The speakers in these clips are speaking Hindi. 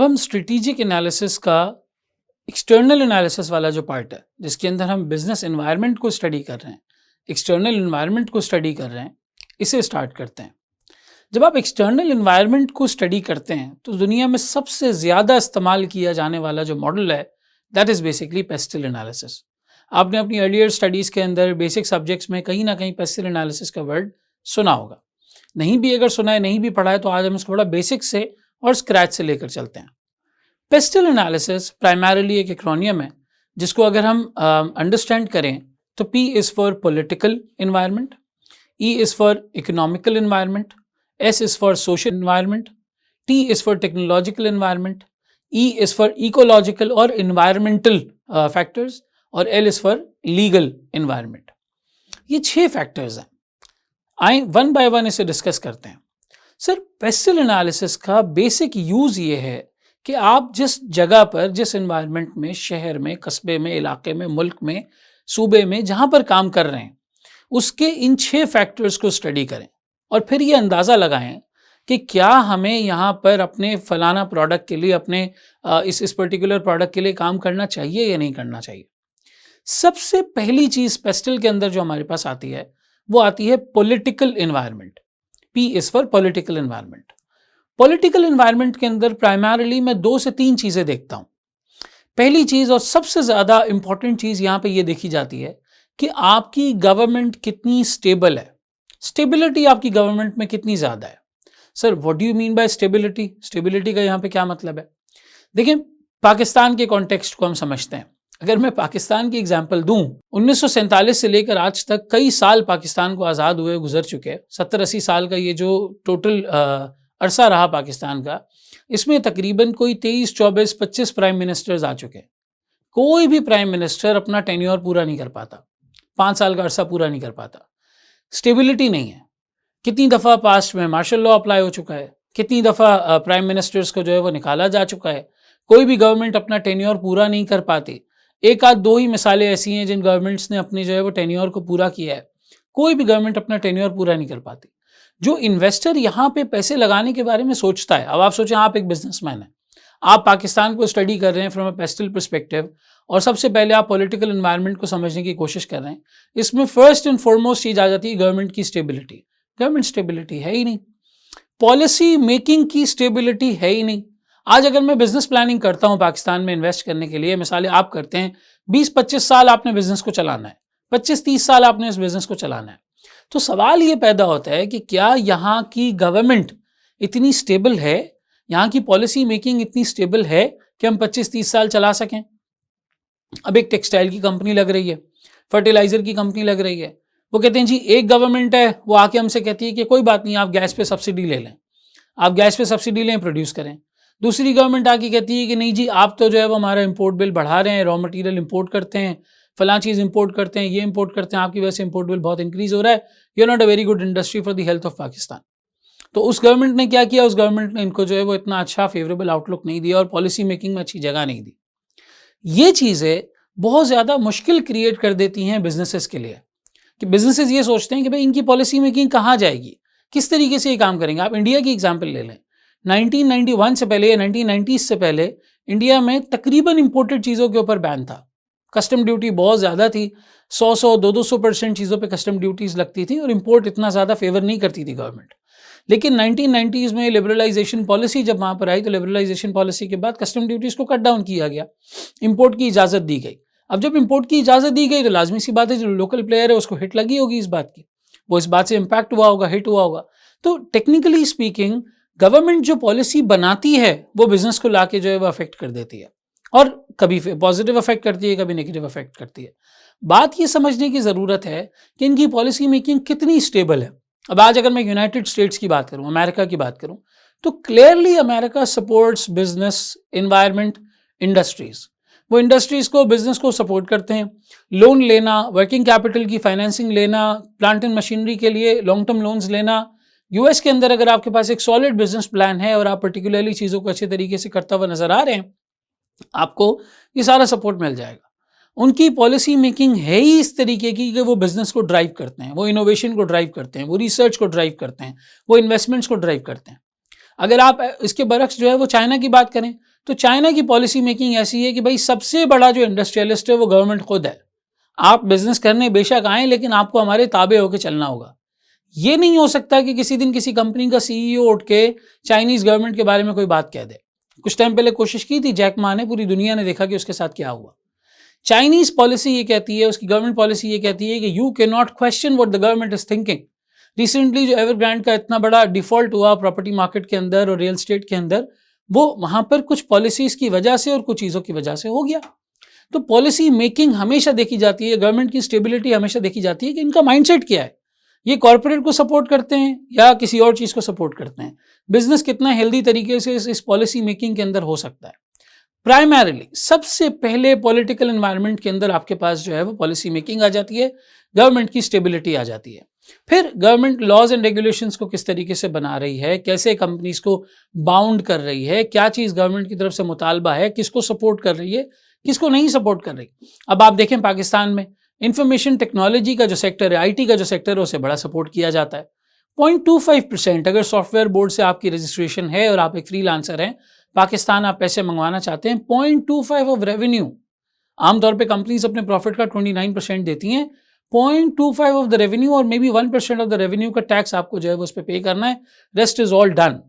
अब हम स्ट्रेटेजिक एनालिसिस का एक्सटर्नल एनालिसिस वाला जो पार्ट है, जिसके अंदर हम बिजनेस एनवायरनमेंट को स्टडी कर रहे हैं, एक्सटर्नल एनवायरनमेंट को स्टडी कर रहे हैं, इसे स्टार्ट करते हैं। जब आप एक्सटर्नल एनवायरनमेंट को स्टडी करते हैं तो दुनिया में सबसे ज़्यादा इस्तेमाल किया जाने वाला जो मॉडल है, दैट इज़ बेसिकली पेस्टिल एनालिसिस। आपने अपनी अर्लियर स्टडीज़ के अंदर बेसिक सब्जेक्ट्स में कहीं ना कहीं पेस्टिल एनालिसिस का वर्ड सुना होगा। नहीं भी अगर सुना है, नहीं भी पढ़ा है, तो आज हम इसको थोड़ा बेसिक से और स्क्रैच से लेकर चलते हैं। पेस्टिल एनालिसिस प्राइमरीली एक एक्रोनियम है, जिसको अगर हम अंडरस्टैंड करें तो P is for political environment, E is for economical environment, S is for social environment, T is for technological environment, E is for ecological और इन्वायरमेंटल फैक्टर्स, और L is for legal environment. ये 6 फैक्टर्स हैं। आए वन बाय वन इसे डिस्कस करते हैं। सर, पेस्टिल एनालिसिस का बेसिक यूज़ ये है कि आप जिस जगह पर, जिस एनवायरनमेंट में, शहर में, कस्बे में, इलाके में, मुल्क में, सूबे में, जहाँ पर काम कर रहे हैं, उसके इन 6 फैक्टर्स को स्टडी करें और फिर ये अंदाज़ा लगाएं कि क्या हमें यहाँ पर अपने फलाना प्रोडक्ट के लिए, अपने इस पर्टिकुलर प्रोडक्ट के लिए काम करना चाहिए या नहीं करना चाहिए। सबसे पहली चीज़ पेस्टिल के अंदर जो हमारे पास आती है, वो आती है political environment. P is for political environment. Political environment के अंदर प्राइमरीली मैं 2 से 3 चीज़ें देखता हूँ। पहली चीज़ और सबसे ज़्यादा इंपॉर्टेंट चीज़ यहाँ पे ये देखी जाती है कि आपकी गवर्नमेंट कितनी स्टेबल है, स्टेबिलिटी आपकी गवर्नमेंट में कितनी ज़्यादा है। Sir, what do you mean by stability? Stability का यहाँ पे क्या मतलब है? देखिए, पाकिस्तान के कॉन्टेक्स्ट को हम समझते हैं। अगर मैं पाकिस्तान की एग्जाम्पल दूं, 1947 से लेकर आज तक कई साल पाकिस्तान को आज़ाद हुए गुजर चुके हैं। 70-80 साल का ये जो टोटल अरसा रहा पाकिस्तान का, इसमें तकरीबन कोई 23, 24, 25 प्राइम मिनिस्टर्स आ चुके हैं। कोई भी प्राइम मिनिस्टर अपना टेन्योर पूरा नहीं कर पाता, 5 साल का अरसा पूरा नहीं कर पाता। स्टेबिलिटी नहीं है। कितनी दफ़ा पास्ट में मार्शल लॉ अप्लाई हो चुका है, कितनी दफ़ा प्राइम मिनिस्टर्स को जो है वो निकाला जा चुका है। कोई भी गवर्नमेंट अपना टेन्योर पूरा नहीं कर पाती। एक आध 2 ही मिसालें ऐसी हैं जिन गवर्नमेंट्स ने अपनी जो है वो टेन्योर को पूरा किया है। कोई भी गवर्नमेंट अपना टेन्योर पूरा नहीं कर पाती। जो इन्वेस्टर यहाँ पे पैसे लगाने के बारे में सोचता है, अब आप सोचें आप एक बिजनेसमैन हैं, आप पाकिस्तान को स्टडी कर रहे हैं फ्रॉम अ पेस्टिल पर्सपेक्टिव, और सबसे पहले आप पॉलिटिकल एनवायरनमेंट को समझने की कोशिश कर रहे हैं। इसमें फर्स्ट एंड फॉरमोस्ट चीज़ आ जाती है गवर्नमेंट की स्टेबिलिटी। गवर्नमेंट स्टेबिलिटी है ही नहीं, पॉलिसी मेकिंग की स्टेबिलिटी है ही नहीं। आज अगर मैं बिजनेस प्लानिंग करता हूं पाकिस्तान में इन्वेस्ट करने के लिए, मिसालें आप करते हैं, 20-25 साल आपने बिजनेस को चलाना है, 25-30 साल आपने इस बिजनेस को चलाना है, तो सवाल ये पैदा होता है कि क्या यहाँ की गवर्नमेंट इतनी स्टेबल है, यहाँ की पॉलिसी मेकिंग इतनी स्टेबल है कि हम 25-30 साल चला सकें। अब एक टेक्सटाइल की कंपनी लग रही है, फर्टिलाइजर की कंपनी लग रही है, वो कहते हैं जी एक गवर्नमेंट है, वो आके हमसे कहती है कि कोई बात नहीं, आप गैस पे सब्सिडी ले लें, आप गैस पे सब्सिडी लें, प्रोड्यूस करें। दूसरी गवर्नमेंट आके कहती है कि नहीं जी, आप तो जो है वो हमारा इंपोर्ट बिल बढ़ा रहे हैं, रॉ मटेरियल इंपोर्ट करते हैं, फलां चीज़ इंपोर्ट करते हैं, ये इंपोर्ट करते हैं, आपकी वजह से इंपोर्ट बिल बहुत इंक्रीज हो रहा है, you are not a very good industry for the health of Pakistan. तो उस गवर्नमेंट ने क्या किया? उस गवर्नमेंट ने इनको जो है वो इतना अच्छा फेवरेबल आउटलुक नहीं दिया और पॉलिसी मेकिंग में अच्छी जगह नहीं दी। ये चीज़ें बहुत ज़्यादा मुश्किल क्रिएट कर देती हैं बिजनेसेस के लिए, कि बिजनेसेस ये सोचते हैं कि भाई इनकी पॉलिसी मेकिंग कहाँ जाएगी, किस तरीके से ये काम करेंगे। आप इंडिया की एग्जाम्पल ले लें, 1991 से पहले या 1990 से पहले इंडिया में तकरीबन इंपोर्टेड चीज़ों के ऊपर बैन था। कस्टम ड्यूटी बहुत ज़्यादा थी, 100, 200% चीज़ों पे कस्टम ड्यूटीज़ लगती थी और इंपोर्ट इतना ज़्यादा फेवर नहीं करती थी गवर्नमेंट। लेकिन 1990s में लिबरलाइजेशन पॉलिसी जब वहाँ पर आई, तो लिबरलाइजेशन पॉलिसी के बाद कस्टम ड्यूटीज़ को कट डाउन किया गया, इंपोर्ट की इजाज़त दी गई। अब जब इंपोर्ट की इजाज़त दी गई तो लाजमी सी बात है जो लोकल प्लेयर है उसको हिट लगी होगी इस बात की, वो इस बात से इम्पैक्ट हुआ होगा, हिट हुआ होगा। तो टेक्निकली स्पीकिंग गवर्नमेंट जो पॉलिसी बनाती है वो बिजनेस को लाके जो है वो अफेक्ट कर देती है, और कभी पॉजिटिव अफेक्ट करती है, कभी नेगेटिव अफेक्ट करती है। बात ये समझने की ज़रूरत है कि इनकी पॉलिसी मेकिंग कितनी स्टेबल है। अब आज अगर मैं यूनाइटेड स्टेट्स की बात करूँ, अमेरिका की बात करूँ, तो clearly America supports business, environment, industries. वो इंडस्ट्रीज़ को, बिजनेस को सपोर्ट करते हैं। लोन लेना, वर्किंग कैपिटल की फाइनेंसिंग लेना, प्लांट एंड मशीनरी के लिए लॉन्ग टर्म लोन्स लेना। यूएस के अंदर अगर आपके पास एक सॉलिड बिजनेस प्लान है और आप पर्टिकुलरली चीज़ों को अच्छे तरीके से करता हुआ नजर आ रहे हैं, आपको ये सारा सपोर्ट मिल जाएगा। उनकी पॉलिसी मेकिंग है ही इस तरीके की कि वो बिजनेस को ड्राइव करते हैं, वो इनोवेशन को ड्राइव करते हैं, वो रिसर्च को ड्राइव करते हैं, वो इन्वेस्टमेंट्स को ड्राइव करते हैं। अगर आप इसके बरक्स जो है वो चाइना की बात करें, तो चाइना की पॉलिसी मेकिंग ऐसी है कि भाई सबसे बड़ा जो इंडस्ट्रियलिस्ट है वो गवर्नमेंट खुद है। आप बिजनेस करने बेशक आए, लेकिन आपको हमारे ताबे होकर चलना होगा। ये नहीं हो सकता कि किसी दिन किसी कंपनी का सीईओ उठ के चाइनीज गवर्नमेंट के बारे में कोई बात कह दे। कुछ टाइम पहले कोशिश की थी जैक मा ने, पूरी दुनिया ने देखा कि उसके साथ क्या हुआ। चाइनीज पॉलिसी ये कहती है, उसकी गवर्नमेंट पॉलिसी ये कहती है कि you can not question what the government is thinking. Recently जो एवरग्रांड का इतना बड़ा डिफॉल्ट हुआ प्रॉपर्टी मार्केट के अंदर और रियल एस्टेट के अंदर, वो वहां पर कुछ पॉलिसीज की वजह से और कुछ चीजों की वजह से हो गया। तो पॉलिसी मेकिंग हमेशा देखी जाती है, गवर्नमेंट की स्टेबिलिटी हमेशा देखी जाती है कि इनका माइंडसेट क्या है। ये कॉर्पोरेट को सपोर्ट करते हैं या किसी और चीज को सपोर्ट करते हैं। बिजनेस कितना हेल्दी तरीके से इस पॉलिसी मेकिंग के अंदर हो सकता है। प्राइमरीली सबसे पहले पॉलिटिकल एनवायरनमेंट के अंदर आपके पास जो है वो पॉलिसी मेकिंग आ जाती है, गवर्नमेंट की स्टेबिलिटी आ जाती है। फिर गवर्नमेंट लॉज एंड रेगुलेशंस को किस तरीके से बना रही है, कैसे कंपनीज को बाउंड कर रही है, क्या चीज़ गवर्नमेंट की तरफ से मुतालबा है, किसको सपोर्ट कर रही है, किसको नहीं सपोर्ट कर रही। अब आप देखें पाकिस्तान में इंफॉर्मेशन टेक्नोलॉजी का जो सेक्टर है, आईटी का जो सेक्टर है, उसे बड़ा सपोर्ट किया जाता है। 0.25% अगर सॉफ्टवेयर बोर्ड से आपकी रजिस्ट्रेशन है और आप एक फ्रीलांसर हैं, पाकिस्तान आप पैसे मंगवाना चाहते हैं, 0.25 ऑफ रेवेन्यू। आमतौर पे कंपनीज अपने प्रॉफिट का 29% देती हैं। 0.25 ऑफ द रेवेन्यू और may be 1% of the revenue का टैक्स आपको जो है वो उस पर पे करना है। Rest is all done.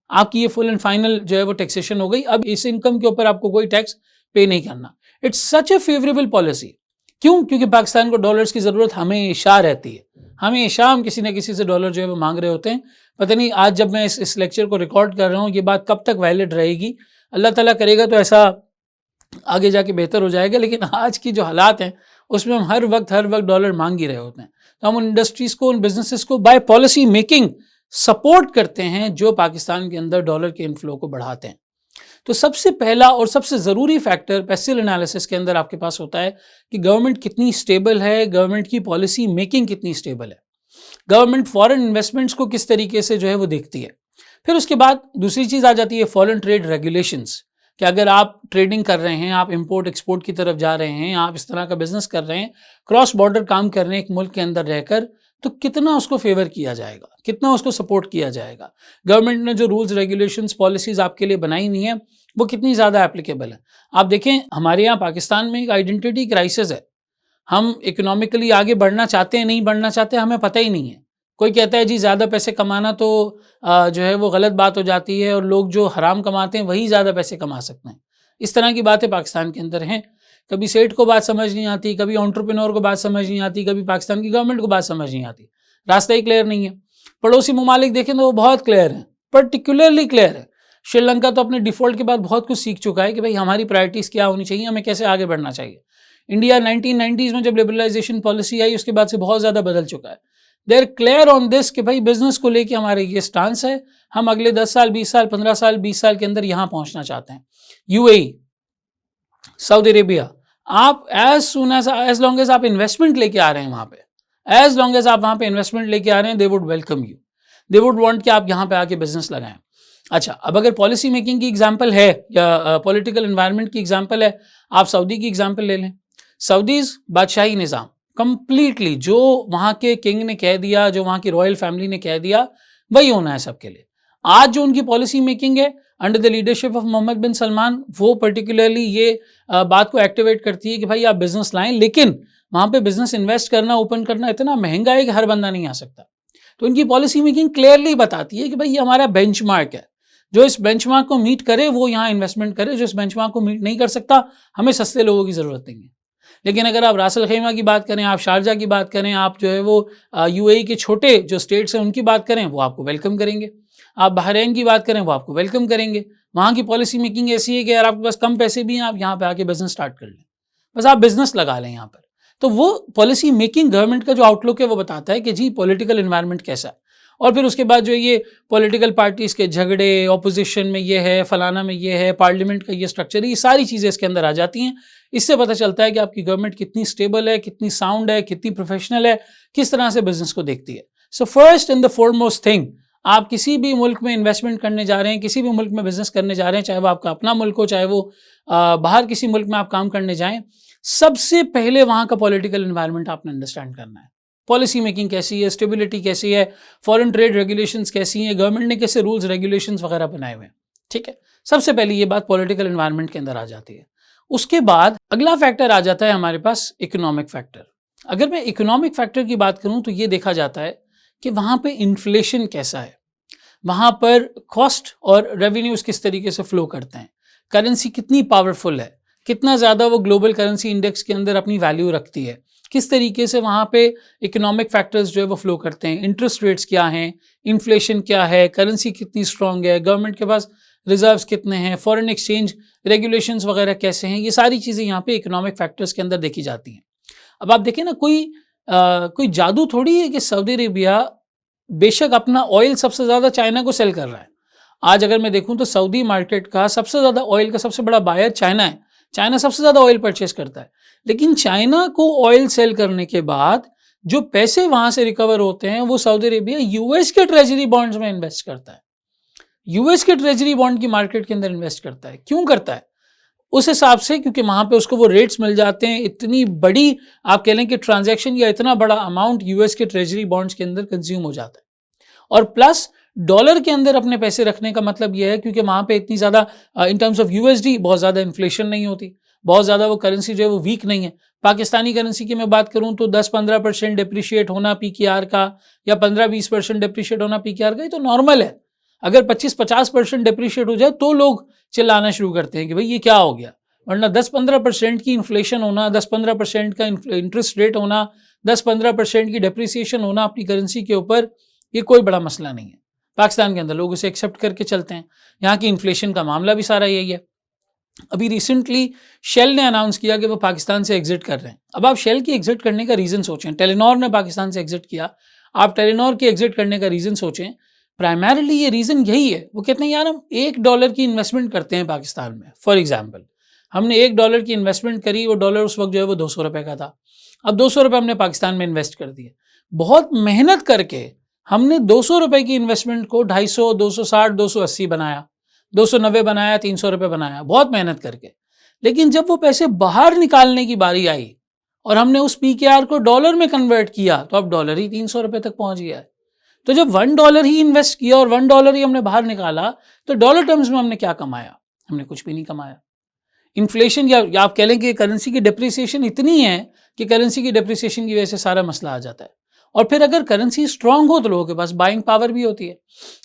आपकी ये फुल एंड फाइनल जो है वो टैक्सेशन हो गई। अब इस इनकम के ऊपर आपको कोई टैक्स पे नहीं करना। It's such A favourable policy. क्यों? क्योंकि पाकिस्तान को डॉलर्स की जरूरत हमेशा रहती है। हमेशा हम किसी न किसी से डॉलर जो है वो मांग रहे होते हैं। पता नहीं आज जब मैं इस लेक्चर को रिकॉर्ड कर रहा हूँ, ये बात कब तक वैलिड रहेगी, अल्लाह ताला करेगा तो ऐसा आगे जाके बेहतर हो जाएगा। लेकिन आज की जो हालात हैं उसमें हम हर वक्त डॉलर मांग ही रहे होते हैं। तो हम उन इंडस्ट्रीज को, उन बिजनेसेस को बाय पॉलिसी मेकिंग सपोर्ट करते हैं जो पाकिस्तान के अंदर डॉलर के इनफ्लो को बढ़ाते हैं। तो सबसे पहला और सबसे ज़रूरी फैक्टर पैसिव एनालिसिस के अंदर आपके पास होता है कि गवर्नमेंट कितनी स्टेबल है, गवर्नमेंट की पॉलिसी मेकिंग कितनी स्टेबल है, गवर्नमेंट फॉरेन इन्वेस्टमेंट्स को किस तरीके से जो है वो देखती है। फिर उसके बाद दूसरी चीज़ आ जाती है फॉरेन ट्रेड रेगुलेशंस, कि अगर आप ट्रेडिंग कर रहे हैं, आप इंपोर्ट एक्सपोर्ट की तरफ जा रहे हैं, आप इस तरह का बिजनेस कर रहे हैं, क्रॉस बॉर्डर काम कर रहे हैं एक मुल्क के अंदर रहकर, तो कितना उसको फेवर किया जाएगा, कितना उसको सपोर्ट किया जाएगा। गवर्नमेंट ने जो रूल्स रेगुलेशंस पॉलिसीज आपके लिए बनाई हुई हैं वो कितनी ज़्यादा एप्लीकेबल है। आप देखें हमारे यहाँ पाकिस्तान में एक आइडेंटिटी क्राइसिस है। हम इकोनॉमिकली आगे बढ़ना चाहते हैं, नहीं बढ़ना चाहते, हमें पता ही नहीं है। कोई कहता है जी ज़्यादा पैसे कमाना तो जो है वो गलत बात हो जाती है और लोग जो हराम कमाते हैं वही ज़्यादा पैसे कमा सकते हैं। इस तरह की बातें पाकिस्तान के अंदर हैं। कभी सेठ को बात समझ नहीं आती, कभी एंटरप्रेन्योर को बात समझ नहीं आती, कभी पाकिस्तान की गवर्नमेंट को बात समझ नहीं आती। रास्ता ही क्लियर नहीं है। पड़ोसी ममालिक देखें तो वो बहुत क्लियर है, पर्टिकुलरली क्लियर है। श्रीलंका तो अपने डिफॉल्ट के बाद बहुत कुछ सीख चुका है कि भाई हमारी प्रायोरिटीज़ क्या होनी चाहिए, हमें कैसे आगे बढ़ना चाहिए। इंडिया 1990s में जब लिबरलाइजेशन पॉलिसी आई उसके बाद से बहुत ज़्यादा बदल चुका है। They are clear on this कि भाई बिजनेस को लेके हमारे ये स्टांस है, हम अगले 10 साल 20 साल 15 साल 20 साल के अंदर यहाँ पहुँचना चाहते हैं। यूएई, सऊदी अरेबिया, आप एज लॉन्ग एज आप इन्वेस्टमेंट लेके आ रहे हैं वहाँ पे, एज लॉन्ग एज आप वहाँ पे इन्वेस्टमेंट लेके आ रहे हैं, they would welcome you, they would want कि आप यहाँ पे आके बिजनेस लगाएं। अच्छा, अब अगर पॉलिसी मेकिंग की एग्जांपल है या पॉलिटिकल एनवायरनमेंट की एग्जांपल है, आप सऊदी की एग्जांपल ले लें। सऊदीज बादशाही निज़ाम कंप्लीटली जो वहाँ के किंग ने कह दिया, जो वहाँ की रॉयल फैमिली ने कह दिया, वही होना है सबके लिए। आज जो उनकी पॉलिसी मेकिंग है under the leadership of Mohammed bin Salman, वो पर्टिकुलरली ये बात को एक्टिवेट करती है कि भाई आप बिजनेस लाएं, लेकिन वहाँ पे बिजनेस इन्वेस्ट करना, ओपन करना इतना महंगा है कि हर बंदा नहीं आ सकता। तो इनकी पॉलिसी मेकिंग क्लियरली बताती है कि भाई ये हमारा बेंचमार्क है, जो इस बेंचमार्क को मीट करे वो यहाँ इन्वेस्टमेंट करे, जो इस बेंचमार्क को मीट नहीं कर सकता हमें सस्ते लोगों की ज़रूरत नहीं है। लेकिन अगर आप रास अल खैमा की बात करें, आप शारजा की बात करें, आप जो है वो यूएई के छोटे जो स्टेट्स हैं उनकी बात करें, वो आपको वेलकम करेंगे। आप बहरीन की बात करें, वो आपको वेलकम करेंगे। वहाँ की पॉलिसी मेकिंग ऐसी है कि यार आपके पास कम पैसे भी हैं, आप यहाँ पे आके बिजनेस स्टार्ट कर लें, बस आप बिजनेस लगा लें यहाँ पर। तो वो पॉलिसी मेकिंग गवर्नमेंट का जो आउटलुक है वो बताता है कि जी पॉलिटिकल एनवायरनमेंट कैसा है। और फिर उसके बाद जो ये पॉलिटिकल पार्टीज़ के झगड़े, ऑपोजिशन में ये है, फलाना में ये है, पार्लियामेंट का ये स्ट्रक्चर है, ये सारी चीज़ें इसके अंदर आ जाती हैं। इससे पता चलता है कि आपकी गवर्नमेंट कितनी स्टेबल है, कितनी साउंड है, कितनी प्रोफेशनल है, किस तरह से बिजनेस को देखती है। So first and the foremost thing, आप किसी भी मुल्क में इन्वेस्टमेंट करने जा रहे हैं, किसी भी मुल्क में बिजनेस करने जा रहे हैं, चाहे वो आपका अपना मुल्क हो, चाहे वो बाहर किसी मुल्क में आप काम करने जाएं, सबसे पहले वहाँ का पॉलिटिकल एनवायरनमेंट आपने अंडरस्टैंड करना है। पॉलिसी मेकिंग कैसी है, स्टेबिलिटी कैसी है, फॉरेन ट्रेड रेगुलेशंस कैसी हैं, गवर्नमेंट ने कैसे रूल्स रेगुलेशंस वगैरह बनाए हुए हैं। ठीक है, सबसे पहले ये बात पॉलिटिकल एनवायरनमेंट के अंदर आ जाती है। उसके बाद अगला फैक्टर आ जाता है हमारे पास इकोनॉमिक फैक्टर। अगर मैं इकोनॉमिक फैक्टर की बात करूं तो ये देखा जाता है कि वहां पे इन्फ्लेशन कैसा है, वहां पर कॉस्ट और रेवेन्यूज किस तरीके से फ्लो करते हैं, करेंसी कितनी पावरफुल है, कितना ज़्यादा वो ग्लोबल करेंसी इंडेक्स के अंदर अपनी वैल्यू रखती है, किस तरीके से वहाँ पे इकोनॉमिक फैक्टर्स जो है वो फ्लो करते हैं, इंटरेस्ट रेट्स क्या हैं, इन्फ्लेशन क्या है, करेंसी कितनी स्ट्रांग है, गवर्नमेंट के पास रिजर्व्स कितने हैं, फॉरेन एक्सचेंज रेगुलेशंस वगैरह कैसे हैं, ये सारी चीज़ें यहाँ पे इकोनॉमिक फैक्टर्स के अंदर देखी जाती हैं। अब आप देखें ना, कोई जादू थोड़ी है कि सऊदी अरेबिया बेशक अपना ऑयल सबसे ज़्यादा चाइना को सेल कर रहा है। आज अगर मैं देखूं तो सऊदी मार्केट का सबसे ज़्यादा ऑयल का सबसे बड़ा बायर चाइना है, चाइना सबसे ज़्यादा ऑयल परचेस करता है। लेकिन चाइना को ऑयल सेल करने के बाद जो पैसे वहाँ से रिकवर होते हैं वो सऊदी अरेबिया यूएस के ट्रेजरी बॉन्ड्स में इन्वेस्ट करता है, यूएस के ट्रेजरी बॉन्ड की मार्केट के अंदर इन्वेस्ट करता है। क्यों करता है? उस हिसाब से क्योंकि वहाँ पे उसको वो रेट्स मिल जाते हैं, इतनी बड़ी आप कह लें कि ट्रांजैक्शन या इतना बड़ा अमाउंट यूएस के ट्रेजरी बॉन्ड्स के अंदर कंज्यूम हो जाता है। और प्लस डॉलर के अंदर अपने पैसे रखने का मतलब यह है क्योंकि वहाँ पे इतनी ज़्यादा इन टर्म्स ऑफ यूएसडी बहुत ज़्यादा इन्फ्लेशन नहीं होती, बहुत ज़्यादा वो करेंसी जो है वो वीक नहीं है। पाकिस्तानी करेंसी की मैं बात करूँ तो 10-15% डिप्रिशिएट होना पीकेआर का या 15-20% डिप्रिशिएट होना पीकेआर का, ये तो नॉर्मल है। अगर 25-50% डिप्रिशिएट हो जाए तो लोग चिल्लाना शुरू करते हैं कि भाई ये क्या हो गया, वरना 10-15% की इन्फ्लेशन होना, 10-15% का इंटरेस्ट रेट होना, 10-15% की डिप्रिसिएशन होना अपनी करेंसी के ऊपर, ये कोई बड़ा मसला नहीं है। पाकिस्तान के अंदर लोग इसे एक्सेप्ट करके चलते हैं। यहाँ की इन्फ्लेशन का मामला भी सारा यही है। अभी रिसेंटली शेल ने अनाउंस किया कि वो पाकिस्तान से एग्जिट कर रहे हैं। अब आप शेल की एग्जिट करने का रीज़न सोचें, टेलीनॉर ने पाकिस्तान से एग्जिट किया, आप टेलीनॉर के एग्जिट करने का रीज़न सोचें। प्राइमरीली ये रीज़न यही है, वो कहते हैं यार हम $1 की इन्वेस्टमेंट करते हैं पाकिस्तान में। फॉर एग्जाम्पल हमने $1 की इन्वेस्टमेंट करी, वो डॉलर उस वक्त जो है वो ₹200 का था। अब ₹200 हमने पाकिस्तान में इन्वेस्ट कर दिए, बहुत मेहनत करके हमने ₹200 की इन्वेस्टमेंट को 250, 260, 280 बनाया, 290 बनाया, ₹300 बनाया, बहुत मेहनत करके। लेकिन जब वो पैसे बाहर निकालने की बारी आई और हमने उस पीकेआर को डॉलर में कन्वर्ट किया तो अब डॉलर ही ₹300 तक पहुंच गया है। तो जब $1 ही इन्वेस्ट किया और $1 ही हमने बाहर निकाला तो डॉलर टर्म्स में हमने क्या कमाया? हमने कुछ भी नहीं कमाया। इन्फ्लेशन या आप कह लें कि करेंसी की डिप्रिसिएशन इतनी है कि करेंसी की डिप्रिसिएशन की वजह से सारा मसला आ जाता है। और फिर अगर करेंसी स्ट्रांग हो तो लोगों के पास बाइंग पावर भी होती है,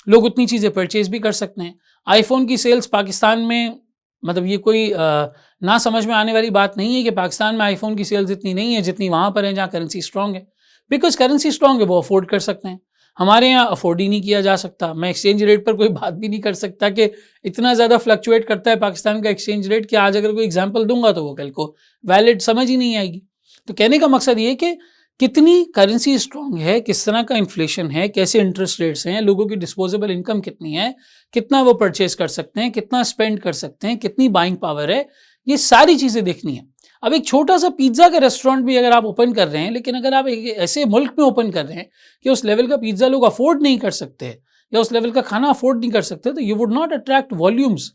लोग उतनी चीज़ें परचेज भी कर सकते हैं। आईफोन की सेल्स पाकिस्तान में, मतलब ये कोई ना समझ में आने वाली बात नहीं है कि पाकिस्तान में आईफोन की सेल्स इतनी नहीं है जितनी वहाँ पर है जहाँ करेंसी स्ट्रांग है। बिकॉज करेंसी स्ट्रांग है, वो अफोर्ड कर सकते हैं। हमारे यहाँ अफोर्ड ही नहीं किया जा सकता। मैं एक्सचेंज रेट पर कोई बात भी नहीं कर सकता कि इतना ज़्यादा फ्लक्चुएट करता है पाकिस्तान का एक्सचेंज रेट कि आज अगर कोई एग्जाम्पल दूंगा तो वो कल को वैलिड समझ ही नहीं आएगी। तो कहने का मकसद ये कि कितनी करेंसी स्ट्रांग है, किस तरह का इन्फ्लेशन है, कैसे इंटरेस्ट रेट्स हैं, लोगों की डिस्पोजेबल इनकम कितनी है, कितना वो परचेज कर सकते हैं, कितना स्पेंड कर सकते हैं, कितनी बाइंग पावर है, ये सारी चीज़ें देखनी है। अब एक छोटा सा पिज्ज़ा का रेस्टोरेंट भी अगर आप ओपन कर रहे हैं, लेकिन अगर आप एक ऐसे मुल्क में ओपन कर रहे हैं कि उस लेवल का पिज्ज़ा लोग अफोर्ड नहीं कर सकते या उस लेवल का खाना अफोर्ड नहीं कर सकते, तो you would not attract volumes.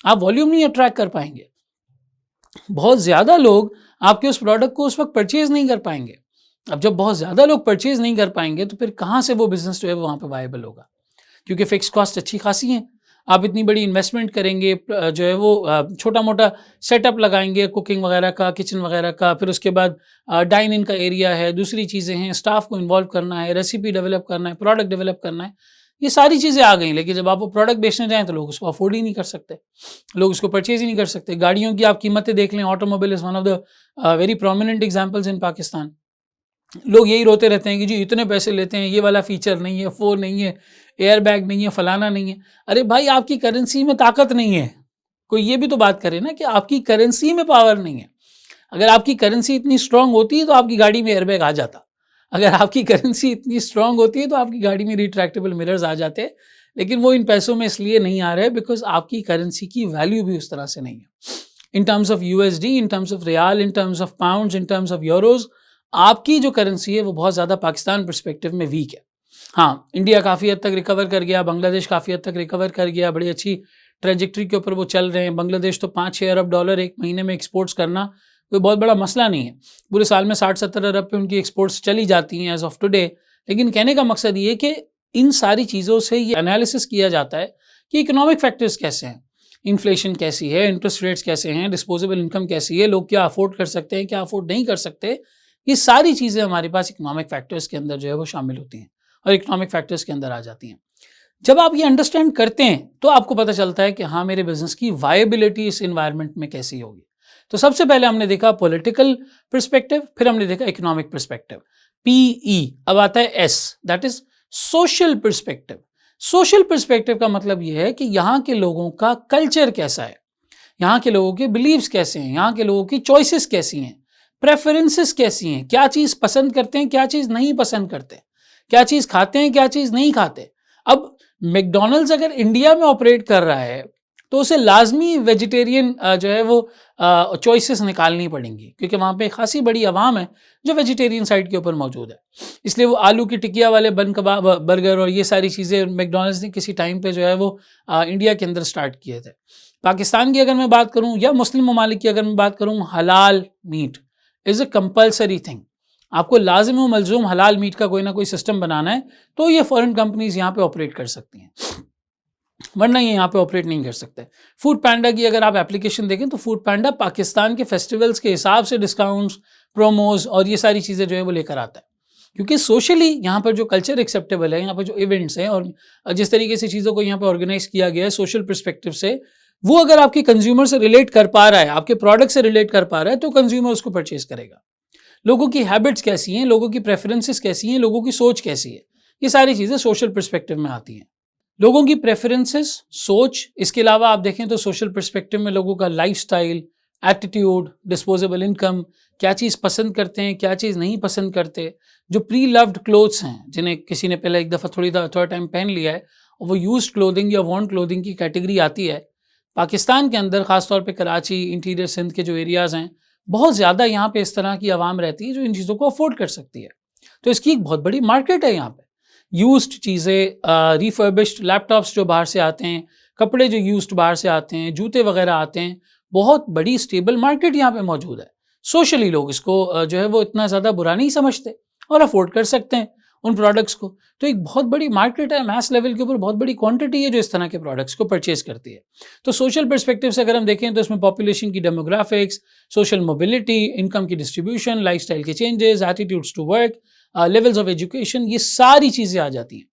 आप वॉल्यूम नहीं अट्रैक्ट कर पाएंगे, बहुत ज़्यादा लोग आपके उस प्रोडक्ट को उस वक्त परचेज नहीं कर पाएंगे। अब जब बहुत ज़्यादा लोग परचेज नहीं कर पाएंगे तो फिर कहाँ से वो बिज़नेस जो है वहाँ पे वायबल होगा, क्योंकि फिक्स कॉस्ट अच्छी खासी हैं। आप इतनी बड़ी इन्वेस्टमेंट करेंगे, जो है वो छोटा मोटा सेटअप लगाएंगे कुकिंग वगैरह का, किचन वगैरह का, फिर उसके बाद डाइन इन का एरिया है, दूसरी चीज़ें हैं, स्टाफ को इन्वॉल्व करना है, रेसिपी डेवलप करना है, प्रोडक्ट डेवलप करना है, ये सारी चीज़ें आ गई। लेकिन जब आप वो प्रोडक्ट बेचने जाएँ तो लोग उसको अफोर्ड ही नहीं कर सकते, लोग उसको परचेज ही नहीं कर सकते। गाड़ियों की आप कीमतें देख लें, automobile is one of the very prominent examples in Pakistan. लोग यही रोते रहते हैं कि जी इतने पैसे लेते हैं, ये वाला फीचर नहीं है, वो नहीं है, एयर बैग नहीं है, फलाना नहीं है। अरे भाई, आपकी करेंसी में ताकत नहीं है। कोई ये भी तो बात करे ना कि आपकी करेंसी में पावर नहीं है। अगर आपकी करेंसी इतनी स्ट्रांग होती है तो आपकी गाड़ी में एयर बैग आ जाता। अगर आपकी करेंसी इतनी स्ट्रांग होती है तो आपकी गाड़ी में रिट्रैक्टेबल मिरर्स आ जाते। लेकिन वो इन पैसों में इसलिए नहीं आ रहे बिकॉज आपकी करेंसी की वैल्यू भी उस तरह से नहीं है। In terms of USD, in terms of riyal, in terms of pounds, in terms of euros, आपकी जो करेंसी है वो बहुत ज़्यादा पाकिस्तान पर्सपेक्टिव में वीक है। हाँ, इंडिया काफ़ी हद तक रिकवर कर गया, बांग्लादेश काफ़ी हद तक रिकवर कर गया, बड़ी अच्छी ट्रेजेक्ट्री के ऊपर वो चल रहे हैं। बांग्लादेश तो $5-6 अरब एक महीने में एक्सपोर्ट्स करना कोई बहुत बड़ा मसला नहीं है। पूरे साल में 60-70 अरब पे उनकी एक्सपोर्ट्स चली जाती हैं एज ऑफ टुडे। लेकिन कहने का मकसद ये कि इन सारी चीज़ों से ये एनालिसिस किया जाता है कि इकोनॉमिक फैक्टर्स कैसे हैं, इन्फ्लेशन कैसी है, इंटरेस्ट रेट्स कैसे हैं, डिस्पोजेबल इनकम कैसी है, लोग क्या अफोर्ड कर सकते हैं, क्या अफोर्ड नहीं कर सकते। ये सारी चीज़ें हमारे पास इकोनॉमिक फैक्टर्स के अंदर जो है वो शामिल होती हैं और इकोनॉमिक फैक्टर्स के अंदर आ जाती हैं। जब आप ये अंडरस्टैंड करते हैं तो आपको पता चलता है कि हाँ, मेरे बिजनेस की वायबिलिटी इस इन्वायरमेंट में कैसी होगी। तो सबसे पहले हमने देखा पॉलिटिकल पर्सपेक्टिव, फिर हमने देखा इकोनॉमिक पर्सपेक्टिव, PE। अब आता है S, that is social perspective. Social perspective का मतलब ये है कि यहाँ के लोगों का कल्चर कैसा है, यहाँ के लोगों के बिलीव्स कैसे हैं, यहाँ के लोगों की चॉइसेस कैसी हैं, प्रेफरेंसेस कैसी हैं, क्या चीज़ पसंद करते हैं, क्या चीज़ नहीं पसंद करते, क्या चीज़ खाते हैं, क्या चीज़ नहीं खाते। अब मैकडॉनल्ड्स अगर इंडिया में ऑपरेट कर रहा है तो उसे लाजमी वेजिटेरियन जो है वो चॉइसेस निकालनी पड़ेंगी, क्योंकि वहाँ पे खासी बड़ी आवाम है जो वेजिटेरियन साइड के ऊपर मौजूद है। इसलिए वो आलू की टिकिया वाले बन कबाब, बर्गर और ये सारी चीज़ें मैकडॉनल्ड्स ने किसी टाइम पे जो है वो इंडिया के अंदर स्टार्ट किए थे। पाकिस्तान की अगर मैं बात करूँ या मुस्लिम ममालिक की अगर मैं बात करूँ, हलाल meat is a compulsory thing. आपको लाजिम व मलजूम हलाल मीट का कोई ना कोई सिस्टम बनाना है तो ये फॉरेन कंपनीज यहाँ पे ऑपरेट कर सकती हैं, वरना ये यहाँ पे ऑपरेट नहीं कर सकते। फूड पैंडा की अगर आप एप्लीकेशन देखें तो फूड पैंडा पाकिस्तान के फेस्टिवल्स के हिसाब से डिस्काउंट्स, प्रोमोज और ये सारी चीज़ें जो है वो लेकर आता है, क्योंकि सोशली यहाँ पर जो कल्चर एक्सेप्टेबल है, यहाँ पर जो इवेंट्स हैं और जिस तरीके से चीज़ों को यहाँ पर ऑर्गेनाइज किया गया है सोशल परस्पेक्टिव से, वो अगर आपके कंज्यूमर से रिलेट कर पा रहा है, आपके प्रोडक्ट से रिलेट कर पा रहा है, तो कंज्यूमर उसको परचेज करेगा। लोगों की हैबिट्स कैसी हैं, लोगों की प्रेफरेंसेस कैसी हैं, लोगों की सोच कैसी है, ये सारी चीज़ें सोशल पर्सपेक्टिव में आती हैं। लोगों की प्रेफरेंसेस, सोच, इसके अलावा आप देखें तो सोशल पर्सपेक्टिव में लोगों का लाइफस्टाइल, एटीट्यूड, डिस्पोजेबल इनकम, क्या चीज़ पसंद करते हैं, क्या चीज़ नहीं पसंद करते, जो प्री लव्ड क्लोथ्स हैं जिन्हें किसी ने पहले एक दफ़ा थोड़ा टाइम पहन लिया है और वो यूज्ड क्लोथिंग या वॉन्ट क्लोथिंग की कैटेगरी आती है। पाकिस्तान के अंदर ख़ासतौर पे कराची, इंटीरियर सिंध के जो एरियाज़ हैं, बहुत ज़्यादा यहाँ पे इस तरह की आवाम रहती है जो इन चीज़ों को अफोर्ड कर सकती है। तो इसकी एक बहुत बड़ी मार्केट है यहाँ पे। यूज्ड चीज़ें, रिफर्बिश्ड लैपटॉप्स जो बाहर से आते हैं, कपड़े जो यूज्ड बाहर से आते हैं, जूते वगैरह आते हैं, बहुत बड़ी स्टेबल मार्केट यहाँ पे मौजूद है। सोशली लोग इसको जो है वो इतना ज़्यादा बुरा नहीं समझते और अफोर्ड कर सकते हैं उन प्रोडक्ट्स को। तो एक बहुत बड़ी मार्केट है, मैस लेवल के ऊपर बहुत बड़ी क्वांटिटी है जो इस तरह के प्रोडक्ट्स को परचेज करती है। तो सोशल पर्सपेक्टिव से अगर हम देखें तो इसमें पॉपुलेशन की डेमोग्राफिक्स, सोशल मोबिलिटी, इनकम की डिस्ट्रीब्यूशन, लाइफस्टाइल के changes, attitudes to work, levels of education, ये सारी चीज़ें आ जाती हैं।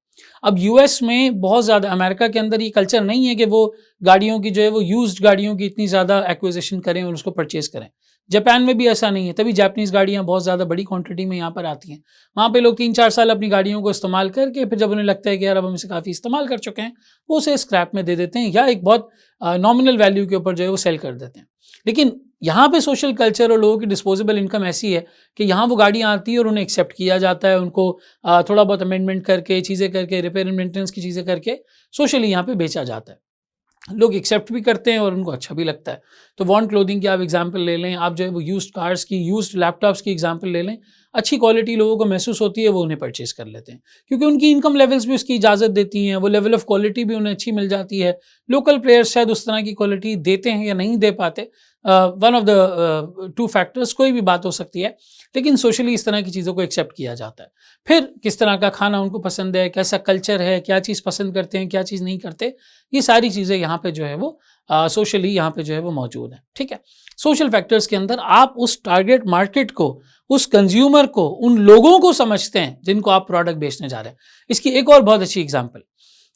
अब यूएस में बहुत ज़्यादा, अमेरिका के अंदर ये कल्चर नहीं है कि वो गाड़ियों की जो है वो यूज्ड गाड़ियों की इतनी ज़्यादा एक्विजिशन करें और उसको परचेज करें। जापान में भी ऐसा नहीं है, तभी जापानीज़ गाड़ियाँ बहुत ज़्यादा बड़ी क्वांटिटी में यहाँ पर आती हैं। वहाँ पे लोग 3-4 साल अपनी गाड़ियों को इस्तेमाल करके फिर जब उन्हें लगता है कि यार अब हम इसे काफ़ी इस्तेमाल कर चुके हैं, वो उसे स्क्रैप में दे देते हैं या एक बहुत नॉमिनल वैल्यू के ऊपर जो है वो सेल कर देते हैं। लेकिन यहाँ पे सोशल कल्चर और लोगों की डिस्पोजेबल इनकम ऐसी है कि यहाँ वो गाड़ियाँ आती है और उन्हें एक्सेप्ट किया जाता है, उनको थोड़ा बहुत अमेंडमेंट करके, चीज़ें करके, रिपेयर एंड मेंटेनेंस की चीज़ें करके सोशली यहाँ पे बेचा जाता है। लोग एक्सेप्ट भी करते हैं और उनको अच्छा भी लगता है। तो वॉन्ट क्लोथिंग की आप एग्जांपल ले लें, आप जो है वो यूज्ड कार्स की, यूज्ड लैपटॉप्स की एग्जांपल ले लें, अच्छी क्वालिटी लोगों को महसूस होती है, वो उन्हें परचेज कर लेते हैं क्योंकि उनकी इनकम लेवल्स भी उसकी इजाज़त देती हैं, वो लेवल ऑफ क्वालिटी भी उन्हें अच्छी मिल जाती है। लोकल प्लेयर्स शायद उस तरह की क्वालिटी देते हैं या नहीं दे पाते, वन ऑफ द 2 फैक्टर्स, कोई भी बात हो सकती है, लेकिन सोशली इस तरह की चीज़ों को एक्सेप्ट किया जाता है। फिर किस तरह का खाना उनको पसंद है, कैसा कल्चर है, क्या चीज़ पसंद करते हैं, क्या चीज़ नहीं करते, ये सारी चीज़ें यहाँ पे जो है वो सोशली यहाँ पे जो है वो मौजूद है। ठीक है, सोशल फैक्टर्स के अंदर आप उस टारगेट मार्केट को, उस कंज्यूमर को, उन लोगों को समझते हैं जिनको आप प्रोडक्ट बेचने जा रहे हैं। इसकी एक और बहुत अच्छी एग्जाम्पल,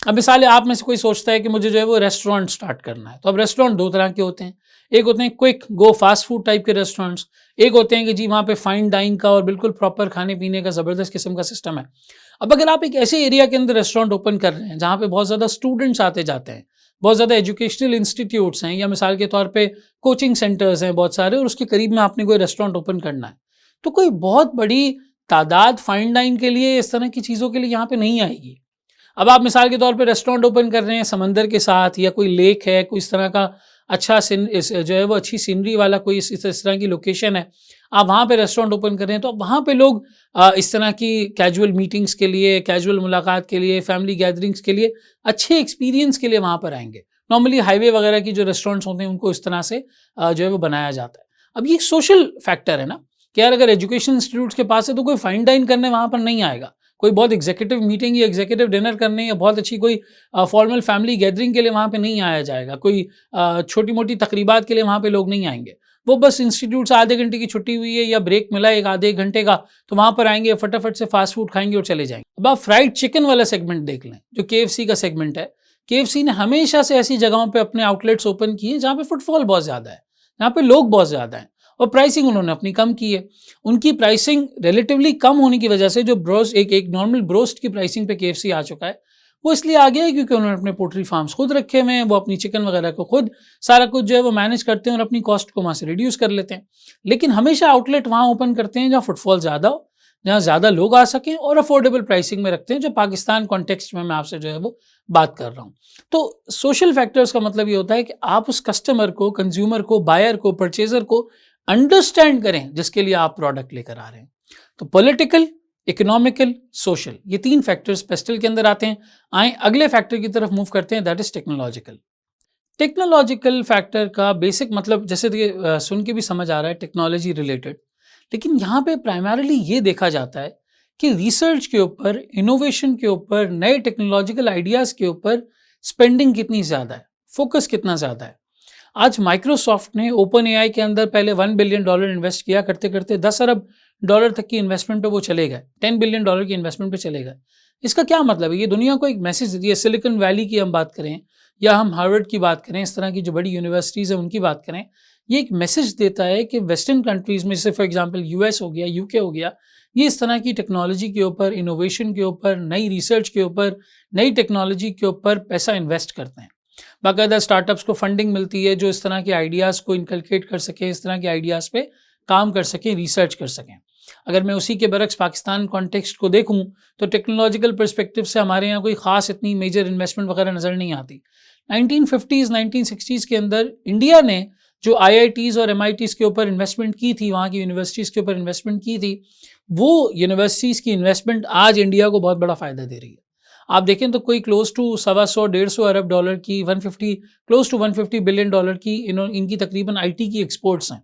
अब मिसाल आप में से कोई सोचता है कि मुझे जो है वो रेस्टोरेंट स्टार्ट करना है, तो अब रेस्टोरेंट 2 तरह के होते हैं। एक होते हैं क्विक गो फास्ट फूड टाइप के रेस्टोरेंट्स, एक होते हैं कि जी वहाँ पे फाइन डाइन का और बिल्कुल प्रॉपर खाने पीने का ज़बरदस्त किस्म का सिस्टम है। अब अगर आप एक ऐसे एरिया के अंदर रेस्टोरेंट ओपन कर रहे हैं जहाँ पे बहुत ज़्यादा स्टूडेंट्स आते जाते हैं, बहुत ज़्यादा एजुकेशनल इंस्टीट्यूट्स हैं, या मिसाल के तौर पे कोचिंग सेंटर्स हैं बहुत सारे, और उसके करीब में आपने कोई रेस्टोरेंट ओपन करना है, तो कोई बहुत बड़ी तादाद फाइन डाइन के लिए, इस तरह की चीज़ों के लिए यहाँ पे नहीं आएगी। अब आप मिसाल के तौर पे रेस्टोरेंट ओपन कर रहे हैं समंदर के साथ, या कोई लेक है, कोई इस तरह का अच्छा जो है वो अच्छी सीनरी वाला कोई इस तरह की लोकेशन है, आप वहाँ पे रेस्टोरेंट ओपन कर रहे हैं, तो अब वहाँ पे लोग इस तरह की कैजुअल मीटिंग्स के लिए, कैजुअल मुलाकात के लिए, फैमिली गैदरिंग्स के लिए, अच्छे एक्सपीरियंस के लिए वहाँ पर आएंगे। नॉर्मली हाईवे वगैरह की जो रेस्टोरेंट्स होते हैं उनको इस तरह से जो है वो बनाया जाता है। अब ये सोशल फैक्टर है ना कि यार अगर एजुकेशन इंस्टीट्यूट्स के पास है तो कोई फाइन डाइन करने वहाँ पर नहीं आएगा, कोई बहुत एग्जीक्यूटिव मीटिंग या एग्जीक्यूटिव डिनर करने या बहुत अच्छी कोई फॉर्मल फैमिली गैदरिंग के लिए वहाँ पे नहीं आया जाएगा, कोई छोटी मोटी तकरीबात के लिए वहाँ पे लोग नहीं आएंगे। वो बस इंस्टीट्यूट से आधे घंटे की छुट्टी हुई है या ब्रेक मिला है एक आधे एक घंटे का, तो वहाँ पर आएंगे, फटाफट से फास्ट फूड खाएंगे और चले जाएंगे। अब आप फ्राइड चिकन वाला सेगमेंट देख लें, जो KFC का सेगमेंट है। KFC ने हमेशा से ऐसी जगहों पे अपने आउटलेट्स ओपन किए जहाँ पे फुटफॉल बहुत ज़्यादा है, जहाँ पे लोग बहुत ज़्यादा हैं, और प्राइसिंग उन्होंने अपनी कम की है। उनकी प्राइसिंग रिलेटिवली कम होने की वजह से जो ब्रोस्ट एक नॉर्मल ब्रोस्ट की प्राइसिंग पे KFC आ चुका है, वो इसलिए आ गया है क्योंकि उन्होंने अपने पोल्ट्री फार्म्स खुद रखे हुए हैं, वो अपनी चिकन वगैरह को खुद सारा कुछ जो है वो मैनेज करते हैं और अपनी कॉस्ट को वहाँ से रिड्यूस कर लेते हैं। लेकिन हमेशा आउटलेट वहाँ ओपन करते हैं जहाँ फुटफॉल ज़्यादा हो, जहाँ ज़्यादा लोग आ सकें, और अफोर्डेबल प्राइसिंग में रखते हैं, जो पाकिस्तान कॉन्टेक्स्ट में मैं आपसे जो है वो बात कर रहा हूँ। तो सोशल फैक्टर्स का मतलब ये होता है कि आप उस कस्टमर को, कंज्यूमर को, बायर को, परचेजर को अंडरस्टैंड करें जिसके लिए आप प्रोडक्ट लेकर आ रहे हैं। तो पॉलिटिकल, इकोनॉमिकल, सोशल, ये 3 फैक्टर्स पेस्टल के अंदर आते हैं। आए अगले फैक्टर की तरफ मूव करते हैं, that is technological. Technological factor का बेसिक मतलब जैसे सुन के भी समझ आ रहा है, टेक्नोलॉजी रिलेटेड, लेकिन यहाँ पे प्राइमरीली ये देखा जाता है कि रिसर्च के ऊपर, इनोवेशन के ऊपर, नए टेक्नोलॉजिकल आइडियाज़ के ऊपर स्पेंडिंग कितनी ज़्यादा है, फोकस कितना ज़्यादा है। आज माइक्रोसॉफ्ट ने ओपन AI के अंदर पहले $1 बिलियन इन्वेस्ट किया, करते करते $10 अरब तक की इन्वेस्टमेंट पे वो चले गए, $10 बिलियन की इन्वेस्टमेंट पे चले गए। इसका क्या मतलब है? ये दुनिया को एक मैसेज देती है। सिलिकॉन वैली की हम बात करें या हम हार्वर्ड की बात करें, इस तरह की जो बड़ी यूनिवर्सिटीज़ हैं उनकी बात करें, ये एक मैसेज देता है कि वेस्टर्न कंट्रीज़ में, जैसे फॉर एग्जांपल US हो गया, UK हो गया, ये इस तरह की टेक्नोलॉजी के ऊपर, इनोवेशन के ऊपर, नई रिसर्च के ऊपर, नई टेक्नोलॉजी के ऊपर पैसा इन्वेस्ट करते हैं। बाकायदा स्टार्टअप्स को फंडिंग मिलती है जो इस तरह के आइडियाज़ को इनकलकेट कर सकें, इस तरह के आइडियाज़ पे काम कर सकें, रिसर्च कर सकें। अगर मैं उसी के बरक्स पाकिस्तान कॉन्टेक्स्ट को देखूं तो टेक्नोलॉजिकल पर्सपेक्टिव से हमारे यहाँ कोई ख़ास इतनी मेजर इन्वेस्टमेंट वगैरह नज़र नहीं आती। 1950s 1960s के अंदर इंडिया ने जो IITs और MITs के ऊपर इन्वेस्टमेंट की थी, वहाँ की यूनिवर्सिटीज़ के ऊपर इन्वेस्टमेंट की थी, वो यूनिवर्सिटीज़ की इन्वेस्टमेंट आज इंडिया को बहुत बड़ा फ़ायदा दे रही है। आप देखें तो कोई क्लोज टू $125 अरब की 150 क्लोज टू $150 बिलियन की इनकी तकरीबन IT की एक्सपोर्ट्स हैं,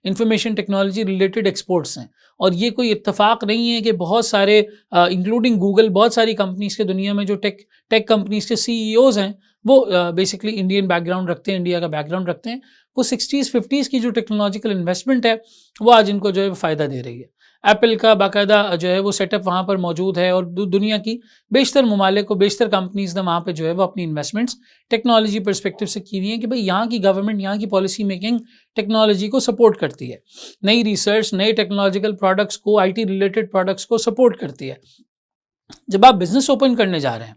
इंफॉर्मेशन टेक्नोलॉजी रिलेटेड एक्सपोर्ट्स हैं। और ये कोई इत्तेफाक नहीं है कि बहुत सारे इंक्लूडिंग गूगल, बहुत सारी कंपनीज़ के दुनिया में जो टेक कंपनीज़ के CEOs हैं वो बेसिकली इंडियन बैकग्राउंड रखते हैं, इंडिया का बैकग्राउंड रखते हैं। वो 60s 50s की जो टेक्नोलॉजिकल इन्वेस्टमेंट है वो आज इनको जो है फ़ायदा दे रही है। एप्पल का बाकायदा जो है वो सेटअप वहाँ पर मौजूद है, और दुनिया की बेशतर ममालिक को, बेशतर कंपनीज़ ने वहाँ पे जो है वो अपनी इन्वेस्टमेंट्स टेक्नोलॉजी पर्सपेक्टिव से की हुई हैं कि भाई यहाँ की गवर्नमेंट, यहाँ की पॉलिसी मेकिंग टेक्नोलॉजी को सपोर्ट करती है, नई रिसर्च, नए टेक्नोलॉजिकल प्रोडक्ट्स को, IT रिलेटेड प्रोडक्ट्स को सपोर्ट करती है। जब आप बिज़नेस ओपन करने जा रहे हैं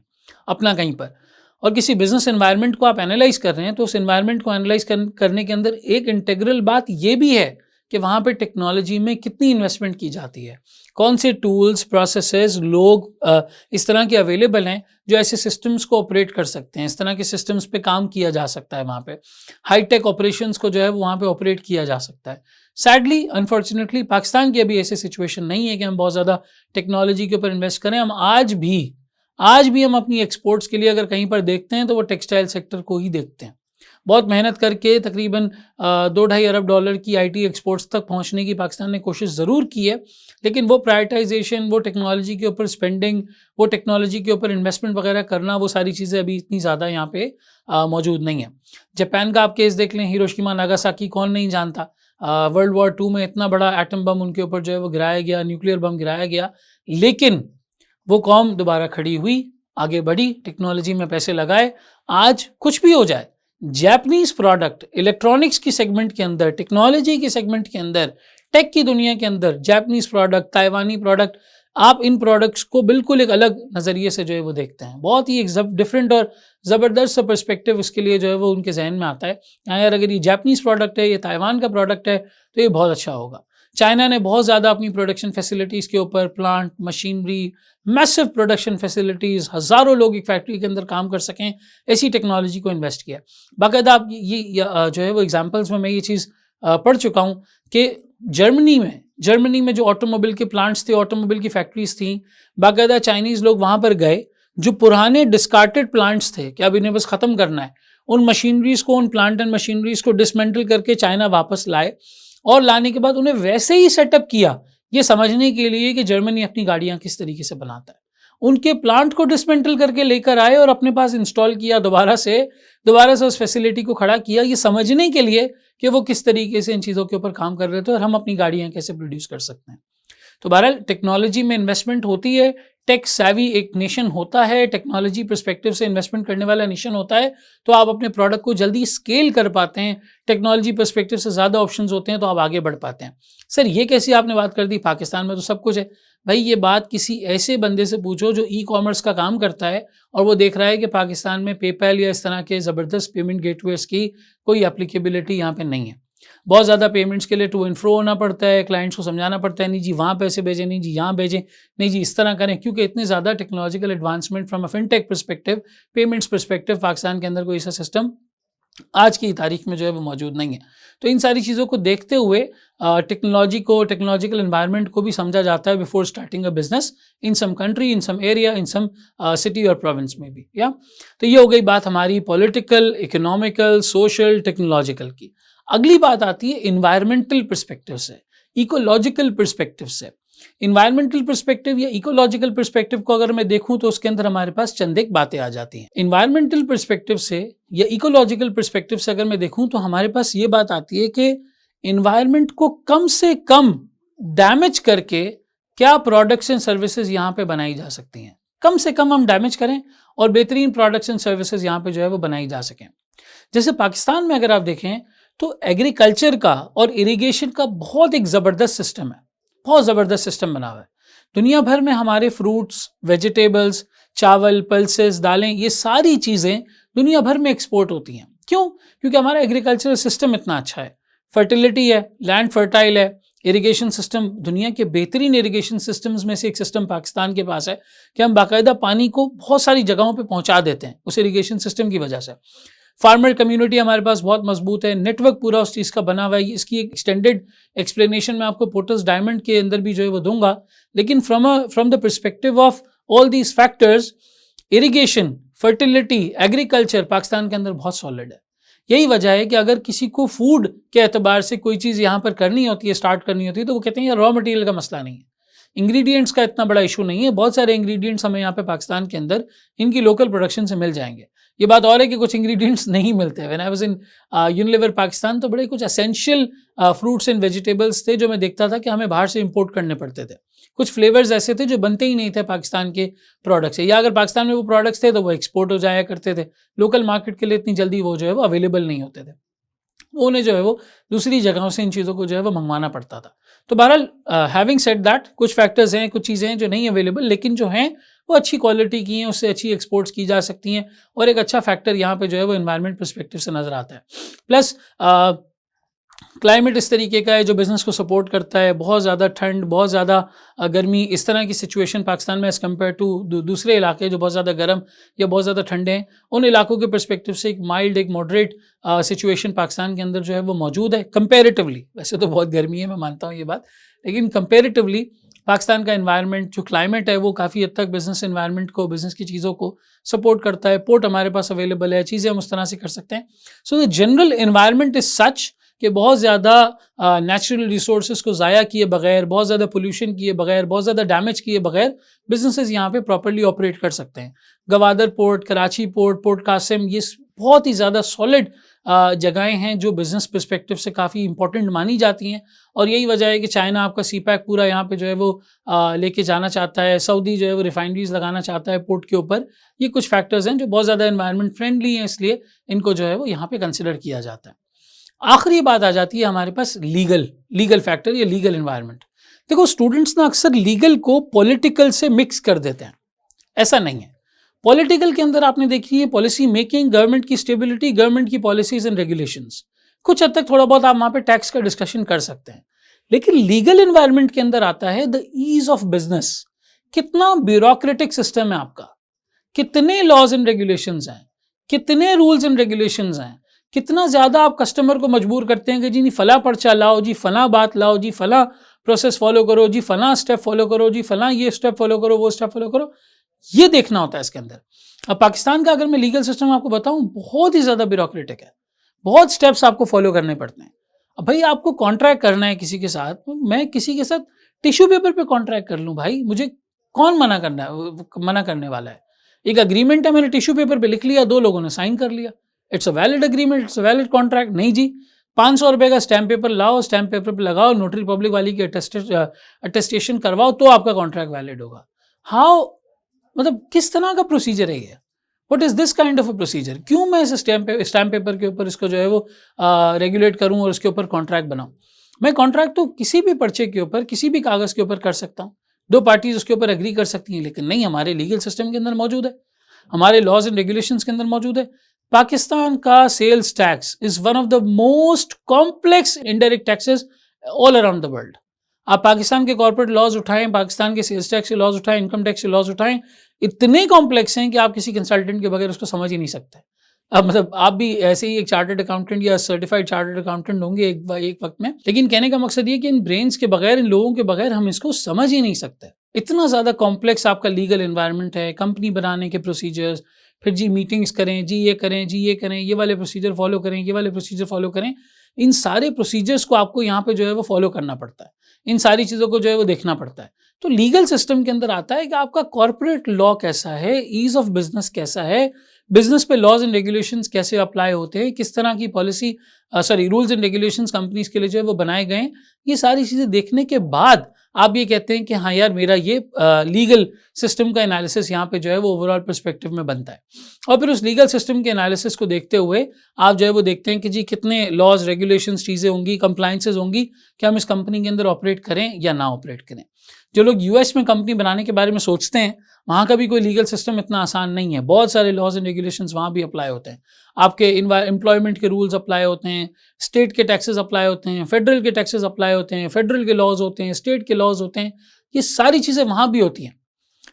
अपना कहीं पर, और किसी बिज़नेस एनवायरनमेंट को आप एनालाइज़ कर रहे हैं, तो उस एनवायरनमेंट को एनालाइज़ करने के अंदर एक इंटीग्रल बात ये भी है कि वहाँ पे टेक्नोलॉजी में कितनी इन्वेस्टमेंट की जाती है, कौन से टूल्स, प्रोसेसेस, लोग इस तरह के अवेलेबल हैं जो ऐसे सिस्टम्स को ऑपरेट कर सकते हैं, इस तरह के सिस्टम्स पे काम किया जा सकता है, वहाँ पे हाईटेक ऑपरेशंस को जो है वो वहाँ पे ऑपरेट किया जा सकता है। सैडली, अनफॉर्चुनेटली पाकिस्तान की अभी ऐसी सिचुएशन नहीं है कि हम बहुत ज़्यादा टेक्नोलॉजी के ऊपर इन्वेस्ट करें। हम आज भी हम अपनी एक्सपोर्ट्स के लिए अगर कहीं पर देखते हैं तो वो टेक्सटाइल सेक्टर को ही देखते हैं। बहुत मेहनत करके तकरीबन $2-2.5 अरब की IT एक्सपोर्ट्स तक पहुंचने की पाकिस्तान ने कोशिश ज़रूर की है, लेकिन वो प्रायोरिटाइजेशन, वो टेक्नोलॉजी के ऊपर स्पेंडिंग, वो टेक्नोलॉजी के ऊपर इन्वेस्टमेंट वगैरह करना, वो सारी चीज़ें अभी इतनी ज़्यादा यहाँ पे मौजूद नहीं है। जापान का आप केस देख लें, हिरोशिमा नागासाकी कौन नहीं जानता। वर्ल्ड वॉर 2 में इतना बड़ा एटम बम उनके ऊपर जो है वो गिराया गया, न्यूक्लियर बम गिराया गया, लेकिन वो कौम दोबारा खड़ी हुई, आगे बढ़ी, टेक्नोलॉजी में पैसे लगाए। आज कुछ भी हो जाए, जापानीज़ प्रोडक्ट इलेक्ट्रॉनिक्स की सेगमेंट के अंदर, टेक्नोलॉजी के सेगमेंट के अंदर, टेक की दुनिया के अंदर जापानीज़ प्रोडक्ट, ताइवानी प्रोडक्ट, आप इन प्रोडक्ट्स को बिल्कुल एक अलग नज़रिए से जो है वो देखते हैं। बहुत ही एक डिफरेंट और ज़बरदस्त सा पर्सपेक्टिव इसके लिए जो है वो उनके जहन में आता है, यार अगर ये जापानीज़ प्रोडक्ट है, ये ताइवान का प्रोडक्ट है, तो ये बहुत अच्छा होगा। चाइना ने बहुत ज़्यादा अपनी प्रोडक्शन फैसिलिटीज़ के ऊपर, plant, machinery, massive production facilities, हज़ारों लोग एक फैक्ट्री के अंदर काम कर सकें, ऐसी टेक्नोलॉजी को इन्वेस्ट किया। बाकायदा आप ये जो है वो एग्जांपल्स में मैं ये चीज़ पढ़ चुका हूँ कि जर्मनी में जो ऑटोमोबाइल के प्लांट्स थे, ऑटोमोबाइल की फैक्ट्रीज थी, बाकायदा चाइनीज़ लोग वहाँ पर गए, जो पुराने डिस्कार्टेड प्लांट्स थे कि अब इन्हें बस ख़त्म करना है, उन मशीनरीज़ को, उन प्लांट एंड मशीनरीज़ को डिसमेंटल करके चाइना वापस लाए, और लाने के बाद उन्हें वैसे ही सेटअप किया ये समझने के लिए कि जर्मनी अपनी गाड़ियाँ किस तरीके से बनाता है। उनके प्लांट को डिसमेंटल करके लेकर आए और अपने पास इंस्टॉल किया, दोबारा से उस फैसिलिटी को खड़ा किया, ये समझने के लिए कि वो किस तरीके से इन चीज़ों के ऊपर काम कर रहे थे और हम अपनी गाड़ियाँ कैसे प्रोड्यूस कर सकते हैं। तो बहरहाल टेक्नोलॉजी में इन्वेस्टमेंट होती है, टेक सैवी एक नेशन होता है, टेक्नोलॉजी पर्सपेक्टिव से इन्वेस्टमेंट करने वाला नेशन होता है, तो आप अपने प्रोडक्ट को जल्दी स्केल कर पाते हैं। टेक्नोलॉजी पर्सपेक्टिव से ज़्यादा ऑप्शंस होते हैं तो आप आगे बढ़ पाते हैं। सर ये कैसी आपने बात कर दी, पाकिस्तान में तो सब कुछ है। भाई ये बात किसी ऐसे बंदे से पूछो जो ई कॉमर्स का काम करता है और वो देख रहा है कि पाकिस्तान में पेपैल या इस तरह के ज़बरदस्त पेमेंट गेटवेज की कोई एप्लीकेबिलिटी यहाँ पे नहीं है। बहुत ज़्यादा पेमेंट्स के लिए टू एंड फ्रो होना पड़ता है, क्लाइंट्स को समझाना पड़ता है, नहीं जी वहाँ पैसे भेजें, नहीं जी यहाँ भेजें, नहीं जी इस तरह करें, क्योंकि इतने ज़्यादा technological advancement from a fintech perspective, payments perspective Pakistan के अंदर कोई ऐसा सिस्टम आज की तारीख में जो है वो मौजूद नहीं है। तो इन सारी चीज़ों को देखते हुए टेक्नोलॉजी को, टेक्नोलॉजिकल एनवायरनमेंट को भी समझा जाता है before starting a business in some country, in some area, in some city और प्रोविंस में भी। या तो ये हो गई बात हमारी पॉलिटिकल, इकोनॉमिकल, सोशल, टेक्नोलॉजिकल की। अगली बात आती है इन्वायरमेंटल पर्सपेक्टिव से, इकोलॉजिकल पर्सपेक्टिव से। इन्वायरमेंटल पर्सपेक्टिव या इकोलॉजिकल पर्सपेक्टिव को अगर मैं देखूं तो उसके अंदर हमारे पास चंद एक बातें आ जाती हैं। इन्वायरमेंटल पर्सपेक्टिव से या इकोलॉजिकल पर्सपेक्टिव से अगर मैं देखूं तो हमारे पास ये बात आती है कि इन्वायरमेंट को कम से कम डैमेज करके क्या प्रोडक्ट्स एंड सर्विसेज यहाँ पे बनाई जा सकती हैं। कम से कम हम डैमेज करें और बेहतरीन प्रोडक्ट्स एंड सर्विसेज यहाँ पे जो है वो बनाई जा सकें। जैसे पाकिस्तान में अगर आप देखें तो एग्रीकल्चर का और इरिगेशन का बहुत एक ज़बरदस्त सिस्टम है, बहुत ज़बरदस्त सिस्टम बना हुआ है। दुनिया भर में हमारे फ्रूट्स, वेजिटेबल्स, चावल, पल्सेस, दालें, ये सारी चीज़ें दुनिया भर में एक्सपोर्ट होती हैं। क्यों? क्योंकि हमारा एग्रीकल्चरल सिस्टम इतना अच्छा है, फर्टिलिटी है, लैंड फर्टाइल है, इरिगेशन सिस्टम दुनिया के बेहतरीन इरिगेशन सिस्टम्स में से एक सिस्टम पाकिस्तान के पास है कि हम बाकायदा पानी को बहुत सारी जगहों पे पहुंचा देते हैं उस इरिगेशन सिस्टम की वजह से। फार्मर कम्युनिटी हमारे पास बहुत मजबूत है, नेटवर्क पूरा उस चीज़ का बना हुआ है। इसकी एक एक्सटेंडेड एक्सप्लेनेशन मैं आपको पोर्टस डायमंड के अंदर भी जो है वो दूंगा, लेकिन from the perspective of all these factors, irrigation, fertility, agriculture Pakistan के अंदर बहुत सॉलिड है। यही वजह है कि अगर किसी को फूड के एतबार से कोई चीज़ यहाँ पर करनी होती है, स्टार्ट करनी होती है, तो वो कहते हैं यार रॉ मटेरियल का मसला नहीं है, इंग्रेडिएंट्स का इतना बड़ा इशू नहीं है, बहुत सारे इंग्रेडिएंट्स हमें यहाँ पे पाकिस्तान के अंदर इनकी लोकल प्रोडक्शन से मिल जाएंगे। ये बात और है कि कुछ इंग्रेडिएंट्स नहीं मिलते। When I was in Unilever Pakistan तो बड़े कुछ एसेंशियल फ्रूट्स एंड वेजिटेबल्स थे जो मैं देखता था कि हमें बाहर से इंपोर्ट करने पड़ते थे। कुछ फ्लेवर्स ऐसे थे जो बनते ही नहीं थे पाकिस्तान के प्रोडक्ट से, या अगर पाकिस्तान में वो प्रोडक्ट्स थे तो वो एक्सपोर्ट हो जाया करते थे, लोकल मार्केट के लिए इतनी जल्दी वो जो है वो अवेलेबल नहीं होते थे, उन्हें जो है वो दूसरी जगहों से इन चीज़ों को जो है वो मंगवाना पड़ता था। तो बहरहाल हैविंग सेड दैट, कुछ फैक्टर्स हैं, कुछ चीज़ें हैं जो नहीं अवेलेबल, लेकिन जो हैं वो अच्छी क्वालिटी की हैं, उससे अच्छी एक्सपोर्ट्स की जा सकती हैं। और एक अच्छा फैक्टर यहाँ पे जो है वो एनवायरनमेंट पर्सपेक्टिव से नज़र आता है। प्लस क्लाइमेट इस तरीके का है जो बिज़नेस को सपोर्ट करता है। बहुत ज़्यादा ठंड, बहुत ज़्यादा गर्मी, इस तरह की सिचुएशन पाकिस्तान में एज़ कम्पेयर टू दूसरे इलाके जो बहुत ज़्यादा गर्म या बहुत ज़्यादा ठंडे हैं, उन इलाकों के पर्सपेक्टिव से एक माइल्ड, एक मॉडरेट सिचुएशन पाकिस्तान के अंदर जो है वो मौजूद है कंपेरेटिवली। वैसे तो बहुत गर्मी है, मैं मानता हूँ ये बात, लेकिन कंपेरेटिवली पाकिस्तान का एनवायरनमेंट, जो क्लाइमेट है, वो काफ़ी हद तक बिज़नेस एनवायरनमेंट को, बिज़नेस की चीज़ों को सपोर्ट करता है। पोर्ट हमारे पास अवेलेबल है, चीज़ें हम उस तरह से कर सकते हैं। So the general environment is such कि बहुत ज़्यादा नेचुरल रिसोर्सेज को ज़ाया किए बगैर, बहुत ज़्यादा पोल्यूशन किए बगैर, बहुत ज़्यादा डैमेज किए बगैर बिजनेसेस यहाँ पे प्रॉपर्ली ऑपरेट कर सकते हैं। Gwadar port, Karachi port, port Qasim, ये बहुत ही ज़्यादा सॉलिड जगहें हैं जो बिज़नेस पर्सपेक्टिव से काफ़ी इंपॉर्टेंट मानी जाती हैं। और यही वजह है कि चाइना आपका सीपैक पूरा यहाँ पे जो है वो लेके जाना चाहता है, सऊदी जो है वो रिफाइनरीज लगाना चाहता है पोर्ट के ऊपर। ये कुछ फैक्टर्स हैं जो बहुत ज़्यादा एनवायरनमेंट फ्रेंडली हैं, इसलिए इनको जो है वो यहाँ पे कंसिडर किया जाता है। आखिरी बात आ जाती है हमारे पास लीगल फैक्टर या लीगल एनवायरनमेंट। देखो स्टूडेंट्स ना अक्सर लीगल को पॉलिटिकल से मिक्स कर देते हैं, ऐसा नहीं है। पॉलिटिकल के अंदर आपने देखी है पॉलिसी मेकिंग, गवर्नमेंट की स्टेबिलिटी, गवर्नमेंट की पॉलिसीज एंड रेगुलेशंस, कुछ हद तक थोड़ा बहुत आप वहाँ पे टैक्स का डिस्कशन कर सकते हैं। लेकिन लीगल एनवायरनमेंट के अंदर आता है द ईज ऑफ बिजनेस। कितना ब्यूरोक्रेटिक सिस्टम है आपका, कितने लॉज एंड रेगुलेशंस हैं, कितने रूल्स एंड रेगुलेशंस हैं, कितना ज़्यादा आप कस्टमर को मजबूर करते हैं कि जी नहीं फला पर्चा लाओ, जी फला बात लाओ, जी फला प्रोसेस फॉलो करो, जी फला स्टेप फॉलो करो, जी फला ये स्टेप फॉलो करो, वो स्टेप फॉलो करो। ये देखना होता है इसके अंदर। अब पाकिस्तान का अगर मैं लीगल सिस्टम आपको बताऊं, बहुत ही ज़्यादा ब्यूरोक्रेटिक है, बहुत स्टेप्स आपको फॉलो करने पड़ते हैं। अब भाई आपको कॉन्ट्रैक्ट करना है किसी के साथ, मैं किसी के साथ टिश्यू पेपर पे कॉन्ट्रैक्ट कर लूँ भाई, मुझे कौन मना करना है, मना करने वाला है। एक एग्रीमेंट है, मैंने टिश्यू पेपर पे लिख लिया, 2 लोगों ने साइन कर लिया, it's a valid agreement, it's a valid contract. नहीं जी, 500 रुपए का स्टैम्प पेपर लाओ, स्टैम्प पेपर पे लगाओ, नोटरी पब्लिक वाली की अटेस्टेशन करवाओ, तो आपका कॉन्ट्रैक्ट वैलिड होगा। हाउ, मतलब किस तरह का प्रोसीजर है ये? What is this kind of a procedure? क्यों मैं इस स्टैम्प पेपर के ऊपर इसको जो है वो रेगुलेट करूं और उसके ऊपर कॉन्ट्रैक्ट बनाऊं? मैं कॉन्ट्रैक्ट तो किसी भी पर्चे के ऊपर, किसी भी कागज के ऊपर कर सकता हूं, 2 पार्टीज उसके ऊपर एग्री कर सकती हैं, लेकिन नहीं, हमारे लीगल सिस्टम के अंदर मौजूद है, हमारे लॉज एंड रेगुलेशंस के अंदर मौजूद है। पाकिस्तान का sales tax is one of the most complex indirect taxes all around the world. आप पाकिस्तान के कॉर्पोरेट लॉज उठाएं, पाकिस्तान के सेल्स टैक्स के लॉज उठाएं, इनकम टैक्स के लॉज उठाएं, इतने कॉम्प्लेक्स हैं कि आप किसी कंसल्टेंट के बगैर उसको समझ ही नहीं सकते। अब मतलब आप भी ऐसे ही एक चार्टर्ड अकाउंटेंट या सर्टिफाइड चार्टर्ड अकाउंटेंट होंगे एक वक्त में, लेकिन कहने का मकसद ये कि इन ब्रेन्स के बगैर, इन लोगों के बगैर हम इसको समझ ही नहीं सकते। इतना ज़्यादा कॉम्प्लेक्स आपका लीगल एनवायरनमेंट है, कंपनी बनाने के प्रोसीजर्स, फिर जी मीटिंग्स करें, जी ये करें, जी ये करें, ये वाले प्रोसीजर फॉलो करें, ये वाले प्रोसीजर फॉलो करें। इन सारे प्रोसीजर्स को आपको यहाँ पे जो है वो फॉलो करना पड़ता है, इन सारी चीज़ों को जो है वो देखना पड़ता है। तो लीगल सिस्टम के अंदर आता है कि आपका कॉर्पोरेट लॉ कैसा है, ईज ऑफ बिजनेस कैसा है, बिजनेस पे लॉज एंड रेगुलेशंस कैसे अप्लाई होते हैं, किस तरह की policy rules and regulations companies के लिए जो है वो बनाए गए हैं। ये सारी चीज़ें देखने के बाद आप ये कहते हैं कि हाँ यार, मेरा ये लीगल सिस्टम का एनालिसिस यहाँ पे जो है वो ओवरऑल पर्सपेक्टिव में बनता है। और फिर उस लीगल सिस्टम के एनालिसिस को देखते हुए आप जो है वो देखते हैं कि जी कितने लॉज, रेगुलेशंस, चीज़ें होंगी, कंप्लाइंसेज होंगी कि हम इस कंपनी के अंदर ऑपरेट करें या ना ऑपरेट करें। जो लोग यूएस में कंपनी बनाने के बारे में सोचते हैं, वहाँ का भी कोई लीगल सिस्टम इतना आसान नहीं है, बहुत सारे लॉज एंड रेगुलेशंस वहाँ भी अप्लाई होते हैं। आपके एम्प्लॉयमेंट के रूल्स अप्लाई होते हैं, स्टेट के टैक्सेस अप्लाई होते हैं, फेडरल के टैक्सेस अप्लाई होते हैं, फेडरल के लॉज होते हैं, स्टेट के लॉज होते हैं, ये सारी चीज़ें वहाँ भी होती हैं।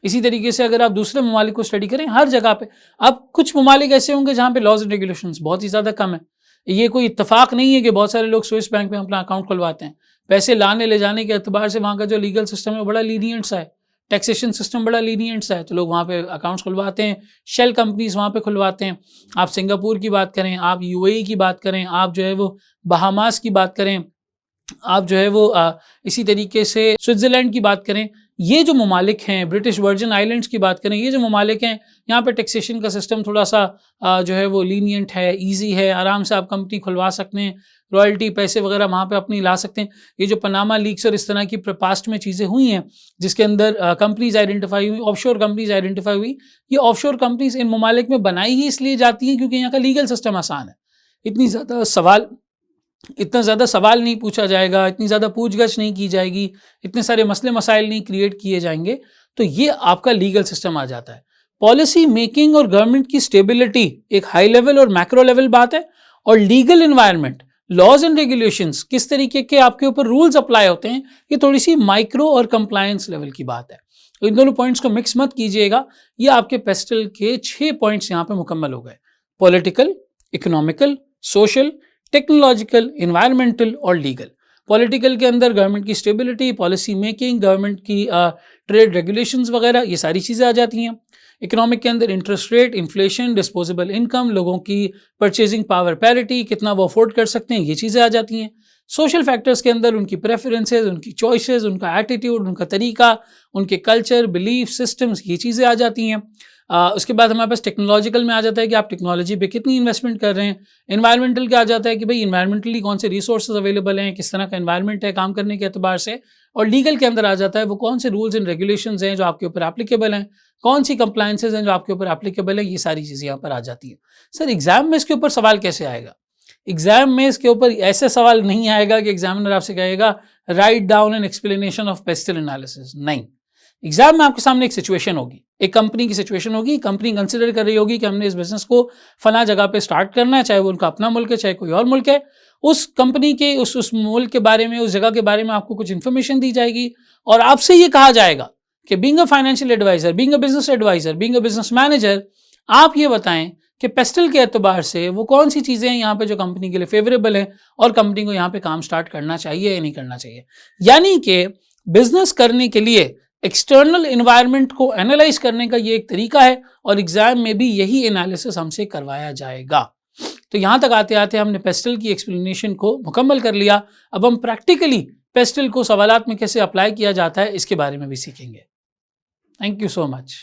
इसी तरीके से अगर आप दूसरे ममालिक को स्टडी करें, हर जगह पे अब कुछ ममालिक ऐसे होंगे जहाँ पे लॉज एंड रेगुलेशंस बहुत ही ज़्यादा कम है। ये कोई इत्तेफाक नहीं है कि बहुत सारे लोग स्विस बैंक में अपना अकाउंट खुलवाते हैं, पैसे लाने ले जाने के एतबार से वहाँ का जो लीगल सिस्टम है बड़ा लीनियंट सा है, टैक्सेशन सिस्टम बड़ा लीनियंट सा है, तो लोग वहाँ पे अकाउंट्स खुलवाते हैं, शेल कंपनीज वहाँ पे खुलवाते हैं। आप सिंगापुर की बात करें, आप यूएई की बात करें, आप जो है वो बहामास की बात करें, आप जो है वो इसी तरीके से स्विट्ज़रलैंड की बात करें, ये जो ममालिक हैं, ब्रिटिश वर्जिन आइलैंड्स की बात करें, ये जो ममालिक हैं, यहाँ पे टैक्सेशन का सिस्टम थोड़ा सा जो है वो लीनियंट है, ईजी है, आराम से आप कंपनी खुलवा सकते हैं, रॉयल्टी पैसे वगैरह वहाँ पे अपनी ला सकते हैं। ये जो पनामा लीक्स और इस तरह की पास्ट में चीज़ें हुई हैं, जिसके अंदर कंपनीज आइडेंटिफाई हुई, ऑफशोर कंपनीज आइडेंटिफाई हुई, ये ऑफशोर कंपनीज इन ममालिक में बनाई ही इसलिए जाती हैं क्योंकि यहाँ का लीगल सिस्टम आसान है। इतना ज़्यादा सवाल नहीं पूछा जाएगा, इतनी ज़्यादा पूछगछ नहीं की जाएगी, इतने सारे मसले मसाइल नहीं क्रिएट किए जाएंगे, तो ये आपका लीगल सिस्टम आ जाता है। पॉलिसी मेकिंग और गवर्नमेंट की स्टेबिलिटी एक हाई लेवल और मैक्रो लेवल बात है, और legal environment, laws and regulations, किस तरीके के आपके ऊपर रूल्स अप्लाई होते हैं, ये थोड़ी सी माइक्रो और कंप्लायंस लेवल की बात है। तो इन दोनों पॉइंट्स को मिक्स मत कीजिएगा। ये आपके पेस्टल के 6 पॉइंट्स यहाँ पे मुकम्मल हो गए: political, economical, social, technological, environmental और लीगल। पॉलिटिकल के अंदर गवर्नमेंट की स्टेबिलिटी, पॉलिसी मेकिंग, गवर्नमेंट की ट्रेड रेगुलेशंस वगैरह, ये सारी चीज़ें आ जाती हैं। इकोनॉमिक के अंदर interest rate, inflation, disposable income, लोगों की परचेजिंग पावर पैरिटी, कितना वो अफोर्ड कर सकते हैं, ये चीज़ें आ जाती हैं। सोशल फैक्टर्स के अंदर उनकी प्रेफरेंसेस, उनकी चॉइसेस, उनका एटीट्यूड, उनका तरीका, उनके कल्चर, बिलीफ सिस्टम्स, ये चीज़ें आ जाती हैं। उसके बाद हमारे पास टेक्नोलॉजिकल में आ जाता है कि आप टेक्नोलॉजी पे कितनी इन्वेस्टमेंट कर रहे हैं। इन्वायरमेंटल का आ जाता है कि भाई इन्वायरमेंटली कौन से रिसोर्सेज अवेलेबल हैं, किस तरह का इन्वायरमेंट है काम करने के एतबार से। और लीगल के अंदर आ जाता है वो कौन से रूल्स एंड रेगुलेशंस हैं जो आपके ऊपर एप्लीकेबल हैं, कौन सी कंप्लायंसेज हैं जो आपके ऊपर एप्लीकेबल हैं, ये सारी चीज़ें यहाँ पर आ जाती हैं। सर एग्जाम में इसके ऊपर सवाल कैसे आएगा? एग्जाम में इसके ऊपर ऐसे सवाल नहीं आएगा कि एग्जामिनर आपसे कहेगा write down an explanation of pastel analysis. नहीं, एग्जाम में आपके सामने एक सिचुएशन होगी, एक कंपनी की सिचुएशन होगी, कंपनी कंसिडर कर रही होगी कि हमने इस बिजनेस को फला जगह पे स्टार्ट करना है, चाहे वो उनका अपना मुल्क है, चाहे कोई और मुल्क है। उस कंपनी के उस मुल्क के बारे में, उस जगह के बारे में आपको कुछ इन्फॉर्मेशन दी जाएगी और आपसे ये कहा जाएगा कि being a financial advisor, being a business advisor, being a business manager, आप ये बताएं कि पेस्टल के एतबार से वो कौन सी चीज़ें हैं यहाँ पे जो कंपनी के लिए फेवरेबल है और कंपनी को यहाँ पे काम स्टार्ट करना चाहिए या नहीं करना चाहिए। यानी कि बिजनेस करने के लिए एक्सटर्नल एनवायरनमेंट को एनालाइज करने का ये एक तरीका है और एग्जाम में भी यही एनालिसिस हमसे करवाया जाएगा। तो यहाँ तक आते आते हमने पेस्टल की एक्सप्लेनेशन को मुकम्मल कर लिया। अब हम प्रैक्टिकली पेस्टल को सवालात में कैसे अप्लाई किया जाता है इसके बारे में भी सीखेंगे। Thank you so much.